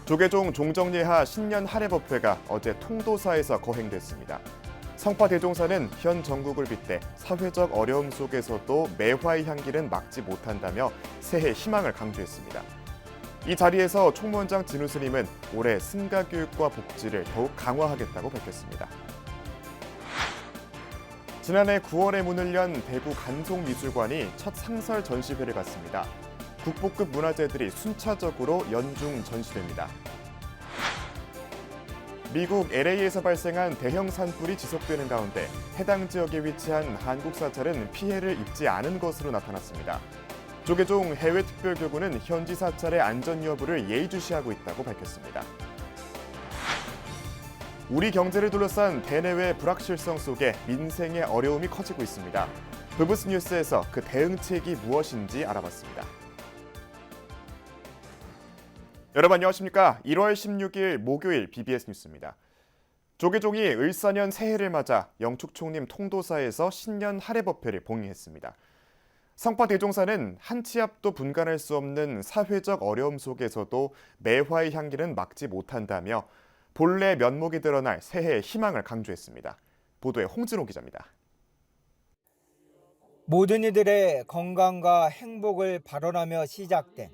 조계종 종정예하 신년 할애법회가 어제 통도사에서 거행됐습니다. 성파 대종사는 현 정국을 빗대 사회적 어려움 속에서도 매화의 향기는 막지 못한다며 새해 희망을 강조했습니다. 이 자리에서 총무원장 진우 스님은 올해 승가교육과 복지를 더욱 강화하겠다고 밝혔습니다. 지난해 9월에 문을 연 대구 간송미술관이 첫 상설 전시회를 갖습니다. 국보급 문화재들이 순차적으로 연중 전시됩니다. 미국 LA에서 발생한 대형 산불이 지속되는 가운데 해당 지역에 위치한 한국 사찰은 피해를 입지 않은 것으로 나타났습니다. 조계종 해외특별교구는 현지 사찰의 안전 여부를 예의주시하고 있다고 밝혔습니다. 우리 경제를 둘러싼 대내외 불확실성 속에 민생의 어려움이 커지고 있습니다. 부부스 뉴스에서 그 대응책이 무엇인지 알아봤습니다. 여러분 안녕하십니까? 1월 16일 목요일 BBS 뉴스입니다. 조계종이 을사년 새해를 맞아 영축총림 통도사에서 신년 할애법회를 봉행했습니다. 성파 대종사는 한 치 앞도 분간할 수 없는 사회적 어려움 속에서도 매화의 향기는 막지 못한다며 본래 면목이 드러날 새해의 희망을 강조했습니다. 보도에 홍진호 기자입니다. 모든 이들의 건강과 행복을 발언하며 시작된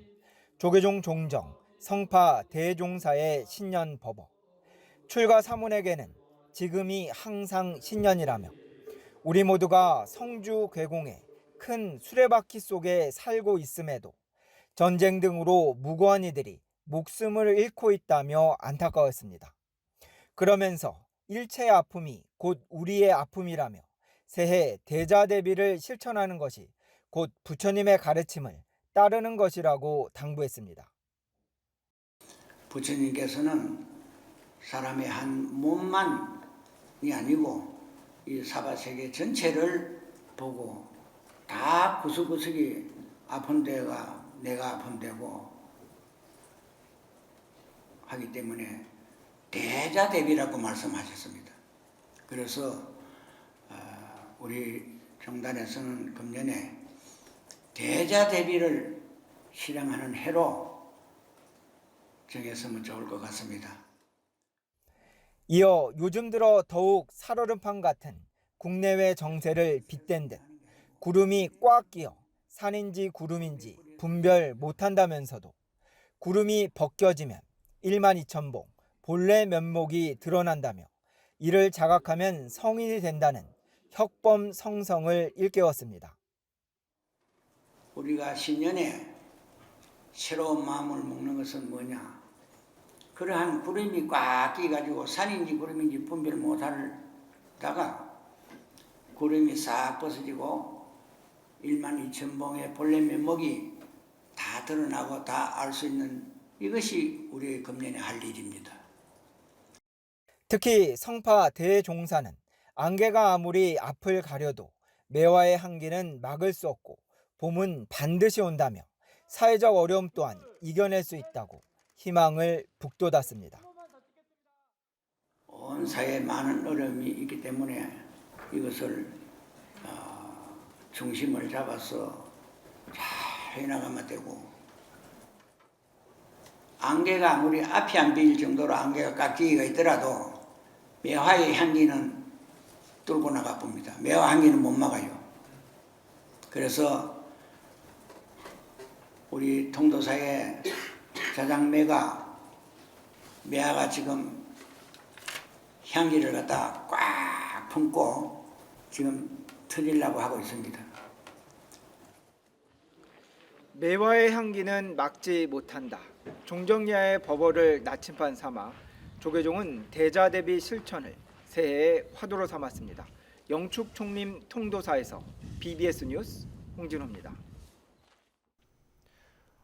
조계종 종정 성파 대종사의 신년 법어. 출가 사문에게는 지금이 항상 신년이라며 우리 모두가 성주 괴공의 큰 수레바퀴 속에 살고 있음에도 전쟁 등으로 무고한 이들이 목숨을 잃고 있다며 안타까웠습니다. 그러면서 일체의 아픔이 곧 우리의 아픔이라며 새해 대자대비를 실천하는 것이 곧 부처님의 가르침을 따르는 것이라고 당부했습니다. 부처님께서는 사람의 한 몸만이 아니고 이 사바세계 전체를 보고 다 구석구석이 아픈 데가 내가 아픈 데고 하기 때문에 대자대비라고 말씀하셨습니다. 그래서 우리 정단에서는 금년에 대자대비를 실행하는 해로 정했으면 좋을 것 같습니다. 이어 요즘 들어 더욱 살얼음판 같은 국내외 정세를 빗댄 듯 구름이 꽉 끼어 산인지 구름인지 분별 못한다면서도 구름이 벗겨지면 12,000봉 본래 면목이 드러난다며 이를 자각하면 성인이 된다는 혁범성성을 일깨웠습니다. 우리가 신년에 새로운 마음을 먹는 것은 뭐냐? 그러한 구름이 꽉 끼가지고 산인지 구름인지 분별 못하다가 구름이 싹 벗어지고 12,000봉의 본래 면목이 다 드러나고 다 알 수 있는 이것이 우리의 금년에 할 일입니다. 특히 성파 대종사는 안개가 아무리 앞을 가려도 매화의 향기는 막을 수 없고 봄은 반드시 온다며 사회적 어려움 또한 이겨낼 수 있다고 희망을 북돋았습니다. 온 사회에 많은 어려움이 있기 때문에 이것을 중심을 잡아서 잘 해나가면 되고 안개가 아무리 앞이 안 보일 정도로 안개가 깎이기가 있더라도 매화의 향기는 뚫고 나가 봅니다. 매화 향기는 못 막아요. 그래서 우리 통도사의 자장매가 매화가 지금 향기를 갖다 꽉 품고 지금 터지려고 하고 있습니다. 매화의 향기는 막지 못한다. 종정예하의 법어를 나침반 삼아 조계종은 대자대비 실천을 새해의 화두로 삼았습니다. 영축총림 통도사에서 BBS 뉴스 홍진호입니다.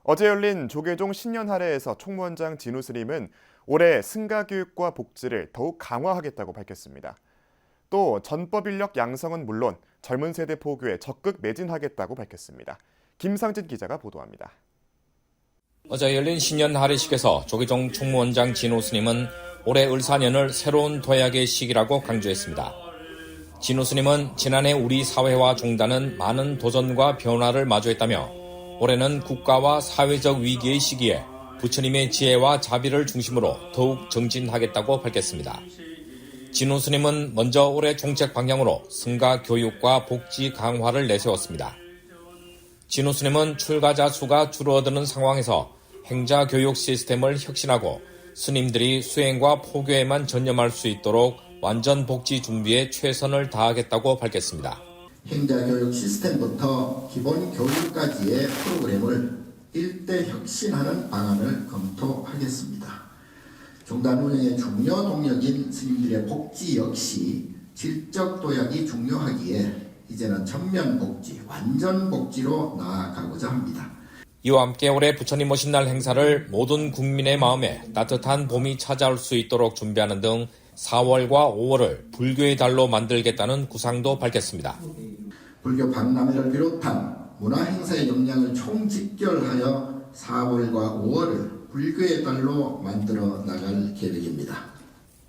어제 열린 조계종 신년 할애에서 총무원장 진우 스님은 올해 승가교육과 복지를 더욱 강화하겠다고 밝혔습니다. 또 전법 인력 양성은 물론 젊은 세대 포교에 적극 매진하겠다고 밝혔습니다. 김상진 기자가 보도합니다. 어제 열린 신년 할애식에서 조계종 총무원장 진우 스님은 올해 을사년을 새로운 도약의 시기라고 강조했습니다. 진우 스님은 지난해 우리 사회와 종단은 많은 도전과 변화를 마주했다며 올해는 국가와 사회적 위기의 시기에 부처님의 지혜와 자비를 중심으로 더욱 정진하겠다고 밝혔습니다. 진호 스님은 먼저 올해 정책 방향으로 승가 교육과 복지 강화를 내세웠습니다. 진호 스님은 출가자 수가 줄어드는 상황에서 행자 교육 시스템을 혁신하고 스님들이 수행과 포교에만 전념할 수 있도록 완전 복지 준비에 최선을 다하겠다고 밝혔습니다. 행자교육 시스템부터 기본 교육까지의 프로그램을 일대 혁신하는 방안을 검토하겠습니다. 종단 운영의 중요 동력인 스님들의 복지 역시 질적 도약이 중요하기에 이제는 전면 복지, 완전 복지로 나아가고자 합니다. 이와 함께 올해 부처님 오신 날 행사를 모든 국민의 마음에 따뜻한 봄이 찾아올 수 있도록 준비하는 등 4월과 5월을 불교의 달로 만들겠다는 구상도 밝혔습니다. 불교 박람회를 비롯한 문화 행사의 역량을 총집결하여 4월과 5월을 불교의 달로 만들어 나갈 계획입니다.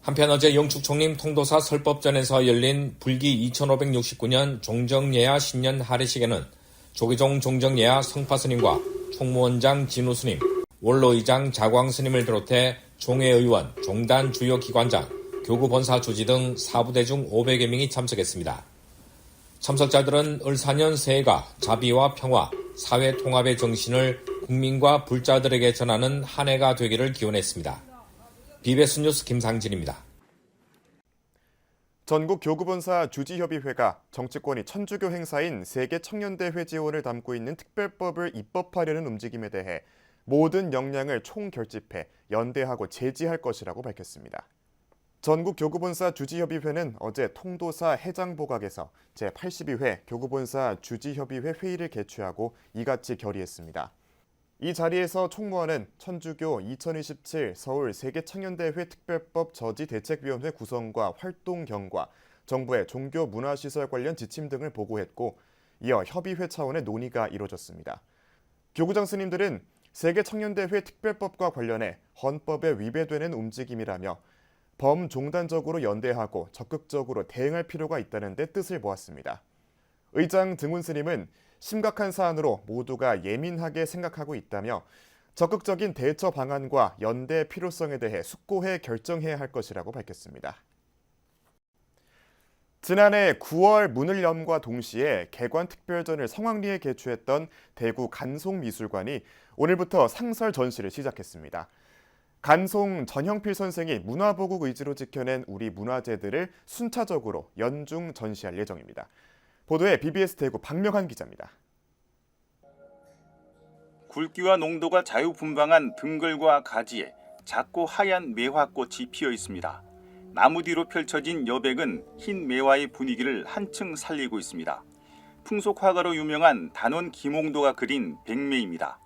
한편 어제 영축총림 통도사 설법전에서 열린 불기 2569년 종정예야 신년 할애식에는 조계종 종정예야 성파스님과 총무원장 진우스님, 원로의장 자광스님을 비롯해 종회의원, 종단 주요 기관장, 교구본사 주지 등 사부대중 500여 명이 참석했습니다. 참석자들은 을사년 새해가 자비와 평화, 사회 통합의 정신을 국민과 불자들에게 전하는 한 해가 되기를 기원했습니다. BBS 뉴스 김상진입니다. 전국 교구본사 주지협의회가 정치권이 천주교 행사인 세계 청년대회 지원을 담고 있는 특별법을 입법하려는 움직임에 대해 모든 역량을 총결집해 연대하고 제지할 것이라고 밝혔습니다. 전국 교구본사 주지협의회는 어제 통도사 해장보각에서 제82회 교구본사 주지협의회 회의를 개최하고 이같이 결의했습니다. 이 자리에서 총무원은 천주교 2027 서울 세계청년대회 특별법 저지대책위원회 구성과 활동 경과, 정부의 종교문화시설 관련 지침 등을 보고했고 이어 협의회 차원의 논의가 이뤄졌습니다. 교구장 스님들은 세계청년대회 특별법과 관련해 헌법에 위배되는 움직임이라며 범종단적으로 연대하고 적극적으로 대응할 필요가 있다는 데 뜻을 모았습니다. 의장 등훈 스님은 심각한 사안으로 모두가 예민하게 생각하고 있다며 적극적인 대처 방안과 연대 필요성에 대해 숙고해 결정해야 할 것이라고 밝혔습니다. 지난해 9월 문을 염과 동시에 개관 특별전을 성황리에 개최했던 대구 간송미술관이 오늘부터 상설 전시를 시작했습니다. 간송 전형필 선생이 문화보국 의지로 지켜낸 우리 문화재들을 순차적으로 연중 전시할 예정입니다. 보도에 BBS 대구 박명환 기자입니다. 굵기와 농도가 자유분방한 등걸과 가지에 작고 하얀 매화꽃이 피어 있습니다. 나무 뒤로 펼쳐진 여백은 흰 매화의 분위기를 한층 살리고 있습니다. 풍속 화가로 유명한 단원 김홍도가 그린 백매입니다.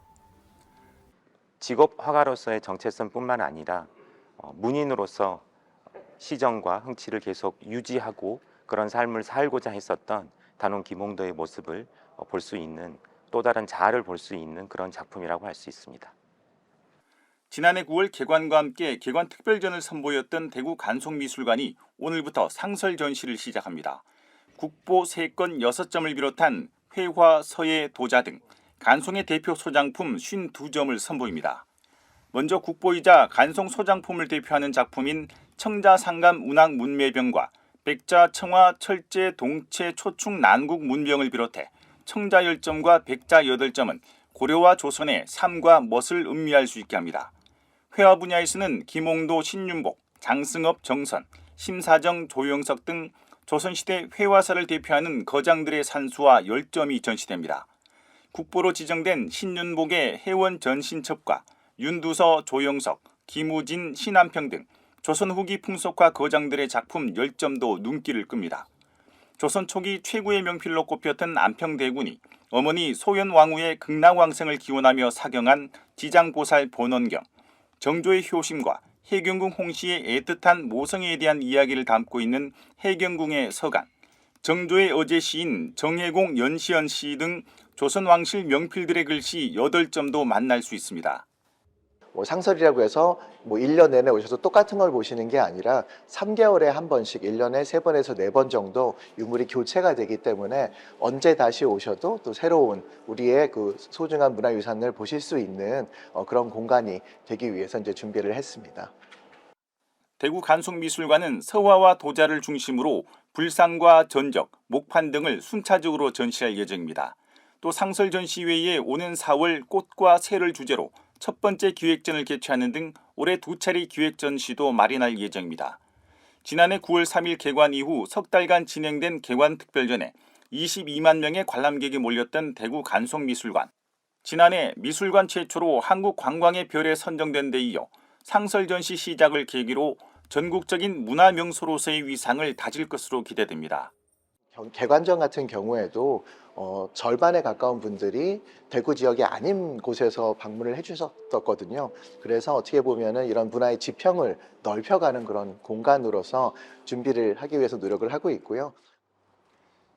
직업 화가로서의 정체성뿐만 아니라 문인으로서 시정과 흥치를 계속 유지하고 그런 삶을 살고자 했었던 단원 김홍도의 모습을 볼 수 있는 또 다른 자아를 볼 수 있는 그런 작품이라고 할 수 있습니다. 지난해 9월 개관과 함께 개관 특별전을 선보였던 대구 간송미술관이 오늘부터 상설 전시를 시작합니다. 국보 3건 6점을 비롯한 회화, 서예, 도자 등 간송의 대표 소장품 52점을 선보입니다. 먼저 국보이자 간송 소장품을 대표하는 작품인 청자상감 운항 문매병과 백자, 청화, 철제, 동체, 초축, 난국 문병을 비롯해 청자 10점과 백자 8점은 고려와 조선의 삶과 멋을 음미할 수 있게 합니다. 회화 분야에서는 김홍도, 신윤복, 장승업, 정선, 심사정, 조영석 등 조선시대 회화사를 대표하는 거장들의 산수와 10점이 전시됩니다. 국보로 지정된 신윤복의 해원 전신첩과 윤두서, 조영석, 김우진, 신한평 등 조선 후기 풍속화 거장들의 작품 10점도 눈길을 끕니다. 조선 초기 최고의 명필로 꼽혔던 안평대군이 어머니 소현왕후의 극락왕생을 기원하며 사경한 지장보살 본원경, 정조의 효심과 해경궁 홍씨의 애틋한 모성애에 대한 이야기를 담고 있는 해경궁의 서간, 정조의 어제 시인 정혜공 연시연 시 등 조선 왕실 명필들의 글씨 8점도 만날 수 있습니다. 뭐 상설이라고 해서 뭐 1년 내내 오셔서 똑같은 걸 보시는 게 아니라 3개월에 한 번씩 1년에 3번에서 4번 정도 유물이 교체가 되기 때문에 언제 다시 오셔도 또 새로운 우리의 그 소중한 문화유산을 보실 수 있는 그런 공간이 되기 위해서 이제 준비를 했습니다. 대구 간송미술관은 서화와 도자를 중심으로 불상과 전적, 목판 등을 순차적으로 전시할 예정입니다. 또 상설 전시 외에 오는 4월 꽃과 새를 주제로 첫 번째 기획전을 개최하는 등 올해 2차례 기획 전시도 마련할 예정입니다. 지난해 9월 3일 개관 이후 석 달간 진행된 개관 특별전에 22만 명의 관람객이 몰렸던 대구 간송미술관. 지난해 미술관 최초로 한국 관광의 별에 선정된 데 이어 상설 전시 시작을 계기로 전국적인 문화명소로서의 위상을 다질 것으로 기대됩니다. 개관전 같은 경우에도 절반에 가까운 분들이 대구 지역이 아닌 곳에서 방문을 해주셨었거든요. 그래서 어떻게 보면은 이런 문화의 지평을 넓혀가는 그런 공간으로서 준비를 하기 위해서 노력을 하고 있고요.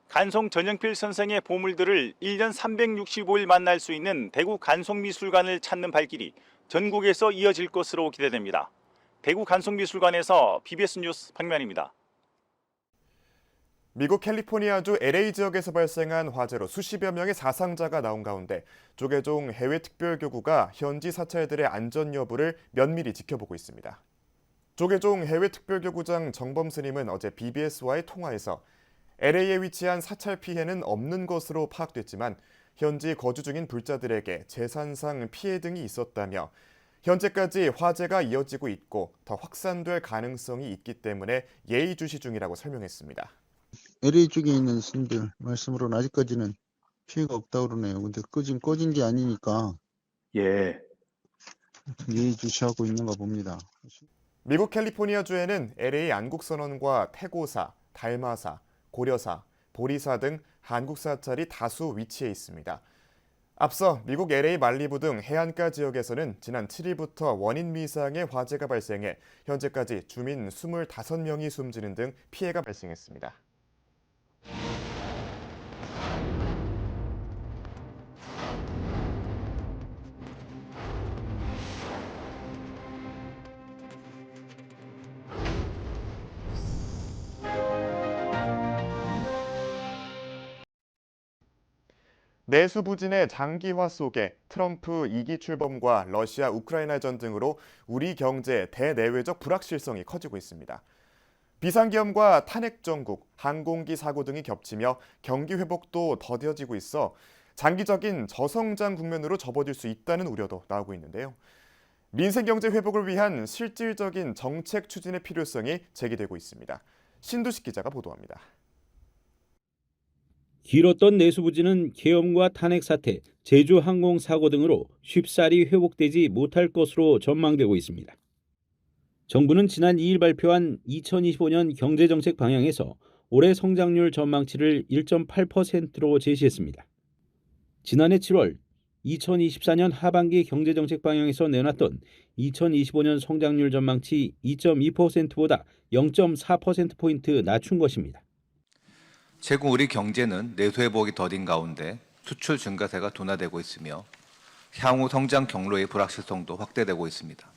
간송 전영필 선생의 보물들을 1년 365일 만날 수 있는 대구 간송미술관을 찾는 발길이 전국에서 이어질 것으로 기대됩니다. 대구 간송미술관에서 BBS 뉴스 박면입니다. 미국 캘리포니아주 LA 지역에서 발생한 화재로 수십여 명의 사상자가 나온 가운데 조계종 해외특별교구가 현지 사찰들의 안전 여부를 면밀히 지켜보고 있습니다. 조계종 해외특별교구장 정범 스님은 어제 BBS와의 통화에서 LA에 위치한 사찰 피해는 없는 것으로 파악됐지만 현지 거주 중인 불자들에게 재산상 피해 등이 있었다며 현재까지 화재가 이어지고 있고 더 확산될 가능성이 있기 때문에 예의주시 중이라고 설명했습니다. LA 쪽에 있는 스님들 말씀으로는 아직까지는 피해가 없다고 그러네요. 근데 지금 꺼진 게 아니니까 예의주시하고 있는가 봅니다. 미국 캘리포니아주에는 LA 안국선언과 태고사, 달마사, 고려사, 보리사 등 한국 사찰이 다수 위치해 있습니다. 앞서 미국 LA 말리부 등 해안가 지역에서는 지난 7일부터 원인 미상의 화재가 발생해 현재까지 주민 25명이 숨지는 등 피해가 발생했습니다. 내수 부진의 장기화 속에 트럼프 2기 출범과 러시아 우크라이나 전등으로 우리 경제 대내외적 불확실성이 커지고 있습니다. 비상계엄과 탄핵 정국, 항공기 사고 등이 겹치며 경기 회복도 더뎌지고 있어 장기적인 저성장 국면으로 접어들 수 있다는 우려도 나오고 있는데요. 민생 경제 회복을 위한 실질적인 정책 추진의 필요성이 제기되고 있습니다. 신두식 기자가 보도합니다. 길었던 내수 부진은 계엄과 탄핵 사태, 제주 항공 사고 등으로 쉽사리 회복되지 못할 것으로 전망되고 있습니다. 정부는 지난 2일 발표한 2025년 경제정책 방향에서 올해 성장률 전망치를 1.8%로 제시했습니다. 지난해 7월 2024년 하반기 경제정책 방향에서 내놨던 2025년 성장률 전망치 2.2%보다 0.4%포인트 낮춘 것입니다. 최근 우리 경제는 내수 회복이 더딘 가운데 수출 증가세가 둔화되고 있으며 향후 성장 경로의 불확실성도 확대되고 있습니다.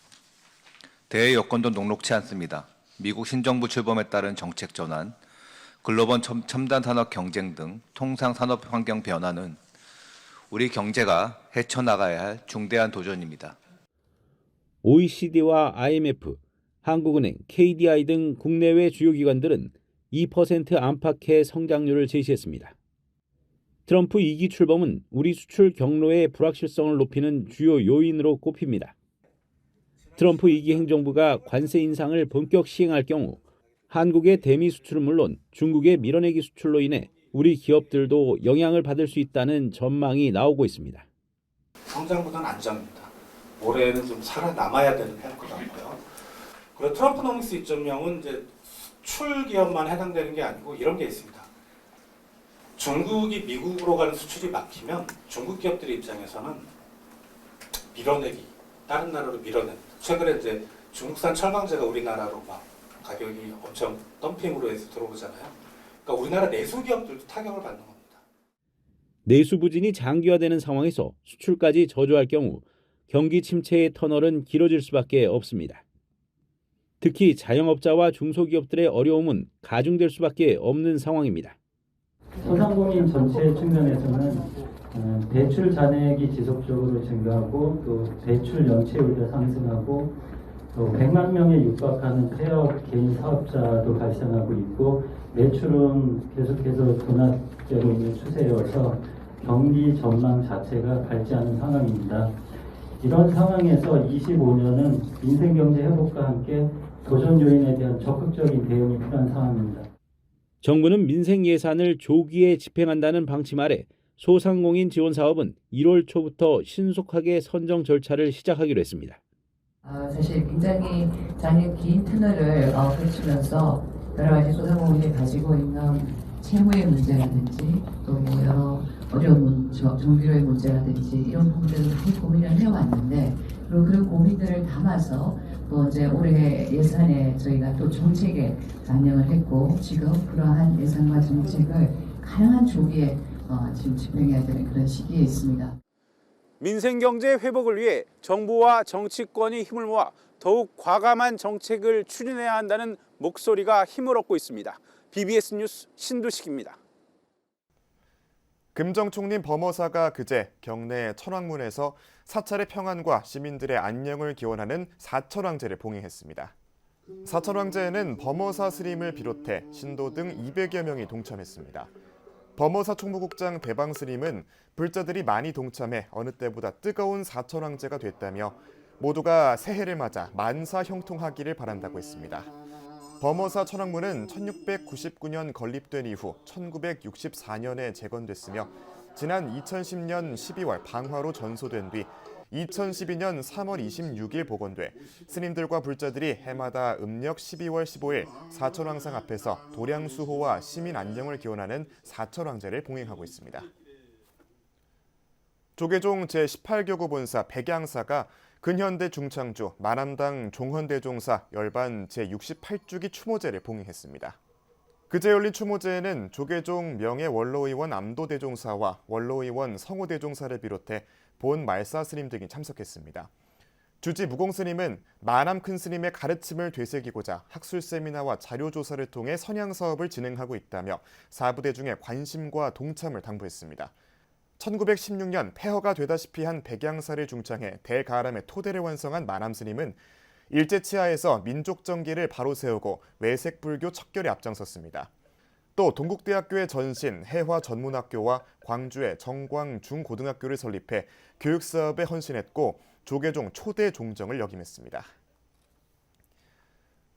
대외 여건도 녹록치 않습니다. 미국 신정부 출범에 따른 정책 전환, 글로벌 첨단 산업 경쟁 등 통상 산업 환경 변화는 우리 경제가 헤쳐나가야 할 중대한 도전입니다. OECD와 IMF, 한국은행, KDI 등 국내외 주요 기관들은 2% 안팎의 성장률을 제시했습니다. 트럼프 2기 출범은 우리 수출 경로의 불확실성을 높이는 주요 요인으로 꼽힙니다. 트럼프 2기 행정부가 관세 인상을 본격 시행할 경우 한국의 대미 수출은 물론 중국의 밀어내기 수출로 인해 우리 기업들도 영향을 받을 수 있다는 전망이 나오고 있습니다. 성장보다는 안정입니다. 올해는 좀 살아남아야 되는 해일 것 같고요. 그리고 트럼프노믹스 2.0은 이제 수출 기업만 해당되는 게 아니고 이런 게 있습니다. 중국이 미국으로 가는 수출이 막히면 중국 기업들의 입장에서는 밀어내기, 다른 나라로 밀어내기. 최근에 이제 중국산 철강제가 우리나라로 막 가격이 엄청 덤핑으로 해서 들어오잖아요. 그러니까 우리나라 내수 기업들도 타격을 받는 겁니다. 내수 부진이 장기화되는 상황에서 수출까지 저조할 경우 경기 침체의 터널은 길어질 수밖에 없습니다. 특히 자영업자와 중소기업들의 어려움은 가중될 수밖에 없는 상황입니다. 소상공인 전체 측면에서는 대출 잔액이 지속적으로 증가하고 또 대출 연체율도 상승하고 또 100만 명에 육박하는 폐업 개인 사업자도 발생하고 있고 매출은 계속해서 둔화되고 있는 추세여서 경기 전망 자체가 밝지 않은 상황입니다. 이런 상황에서 25년은 민생경제 회복과 함께 도전 요인에 대한 적극적인 대응이 필요한 상황입니다. 정부는 민생 예산을 조기에 집행한다는 방침 아래 소상공인 지원 사업은 1월 초부터 신속하게 선정 절차를 시작하기로 했습니다. 사실 굉장히 장기 긴 터널을 거치면서 여러 가지 소상공인이 가지고 있는 채무의 문제라든지 또 여러 어려운 정비로의 문제라든지 이런 부분들을 많이 고민을 해왔는데 그리고 그런 고민들을 담아서 또 이제 올해 예산에 저희가 또 정책에 반영을 했고 지금 그러한 예산과 정책을 가능한 조기에 지금 집행해야 되는 그런 시기에 있습니다. 민생경제 회복을 위해 정부와 정치권이 힘을 모아 더욱 과감한 정책을 추진해야 한다는 목소리가 힘을 얻고 있습니다. BBS 뉴스 신두식입니다. 금정 총림 범어사가 그제 경내 천왕문에서 사찰의 평안과 시민들의 안녕을 기원하는 사천왕제를 봉행했습니다. 사천왕제에는 범어사 스님을 비롯해 신도 등 200여 명이 동참했습니다. 범어사 총무국장 대방 스님은 불자들이 많이 동참해 어느 때보다 뜨거운 사천왕제가 됐다며 모두가 새해를 맞아 만사 형통하기를 바란다고 했습니다. 범어사 천왕문은 1699년 건립된 이후 1964년에 재건됐으며 지난 2010년 12월 방화로 전소된 뒤 2012년 3월 26일 복원돼 스님들과 불자들이 해마다 음력 12월 15일 사천왕상 앞에서 도량수호와 시민 안녕을 기원하는 사천왕제를 봉행하고 있습니다. 조계종 제18교구 본사 백양사가 근현대 중창주 만암당 종헌대종사 열반 제68주기 추모제를 봉행했습니다. 그제 열린 추모제에는 조계종 명예 원로의원 암도대종사와 원로의원 성호대종사를 비롯해 본 말사 스님 등이 참석했습니다. 주지 무공 스님은 만암 큰 스님의 가르침을 되새기고자 학술 세미나와 자료 조사를 통해 선양 사업을 진행하고 있다며 사부대중의 관심과 동참을 당부했습니다. 1916년 폐허가 되다시피 한 백양사를 중창해 대가람의 토대를 완성한 만암 스님은 일제치하에서 민족 정기를 바로 세우고 외색 불교 척결에 앞장섰습니다. 또 동국대학교의 전신 해화전문학교와 광주의 정광 중고등학교를 설립해 교육사업에 헌신했고 조계종 초대 종정을 역임했습니다.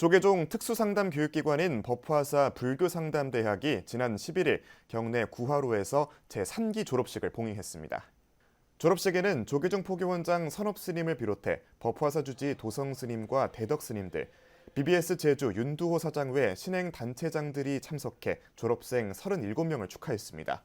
조계종 특수상담교육기관인 법화사 불교상담대학이 지난 11일 경내 구화로에서 제3기 졸업식을 봉행했습니다. 졸업식에는 조계종 포교원장 선업스님을 비롯해 법화사 주지 도성스님과 대덕스님들, BBS 제주 윤두호 사장 외 신행 단체장들이 참석해 졸업생 37명을 축하했습니다.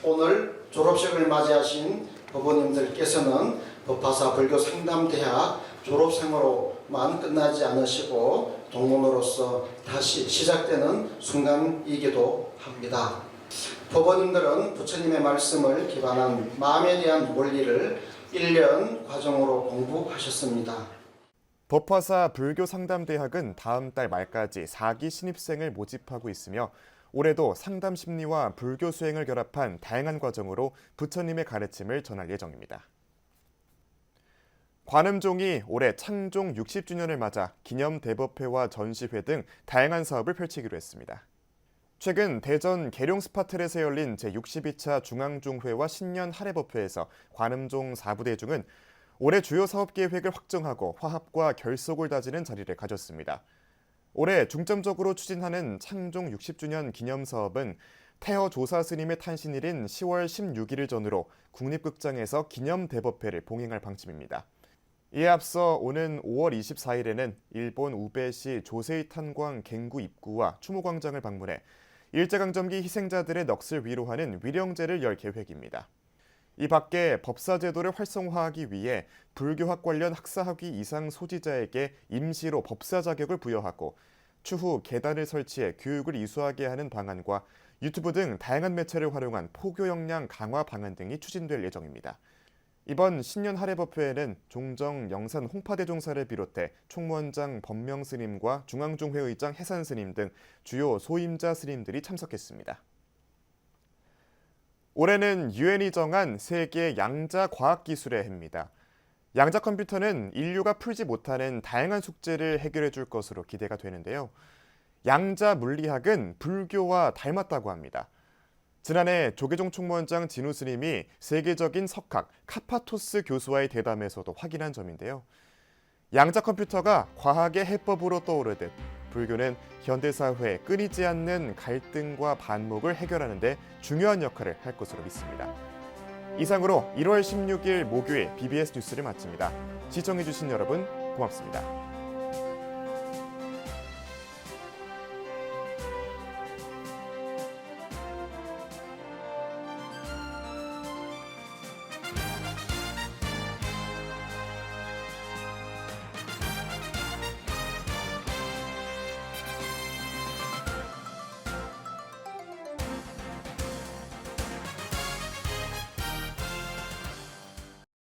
오늘 졸업식을 맞이하신 법원님들께서는 법화사 불교상담대학 졸업생으로만 끝나지 않으시고 동문으로서 다시 시작되는 순간이기도 합니다. 법원님들은 부처님의 말씀을 기반한 마음에 대한 원리를 1년 과정으로 공부하셨습니다. 법화사 불교상담대학은 다음 달 말까지 4기 신입생을 모집하고 있으며 올해도 상담 심리와 불교 수행을 결합한 다양한 과정으로 부처님의 가르침을 전할 예정입니다. 관음종이 올해 창종 60주년을 맞아 기념대법회와 전시회 등 다양한 사업을 펼치기로 했습니다. 최근 대전 계룡스파틀에서 열린 제62차 중앙종회와 신년 할애법회에서 관음종 4부대중은 올해 주요 사업 계획을 확정하고 화합과 결속을 다지는 자리를 가졌습니다. 올해 중점적으로 추진하는 창종 60주년 기념사업은 태허 조사 스님의 탄신일인 10월 16일을 전후로 국립극장에서 기념대법회를 봉행할 방침입니다. 이에 앞서 오는 5월 24일에는 일본 우베시 조세이 탄광 갱구 입구와 추모광장을 방문해 일제강점기 희생자들의 넋을 위로하는 위령제를 열 계획입니다. 이 밖에 법사제도를 활성화하기 위해 불교학 관련 학사학위 이상 소지자에게 임시로 법사 자격을 부여하고 추후 계단을 설치해 교육을 이수하게 하는 방안과 유튜브 등 다양한 매체를 활용한 포교 역량 강화 방안 등이 추진될 예정입니다. 이번 신년 할애법회에는 종정 영산 홍파대종사를 비롯해 총무원장 법명 스님과 중앙종회의장 해산 스님 등 주요 소임자 스님들이 참석했습니다. 올해는 유엔이 정한 세계 양자 과학기술의 해입니다. 양자 컴퓨터는 인류가 풀지 못하는 다양한 숙제를 해결해 줄 것으로 기대가 되는데요. 양자 물리학은 불교와 닮았다고 합니다. 지난해 조계종 총무원장 진우 스님이 세계적인 석학 카파토스 교수와의 대담에서도 확인한 점인데요. 양자 컴퓨터가 과학의 해법으로 떠오르듯 불교는 현대사회에 끊이지 않는 갈등과 반목을 해결하는 데 중요한 역할을 할 것으로 믿습니다. 이상으로 1월 16일 목요일 BBS 뉴스를 마칩니다. 시청해주신 여러분 고맙습니다.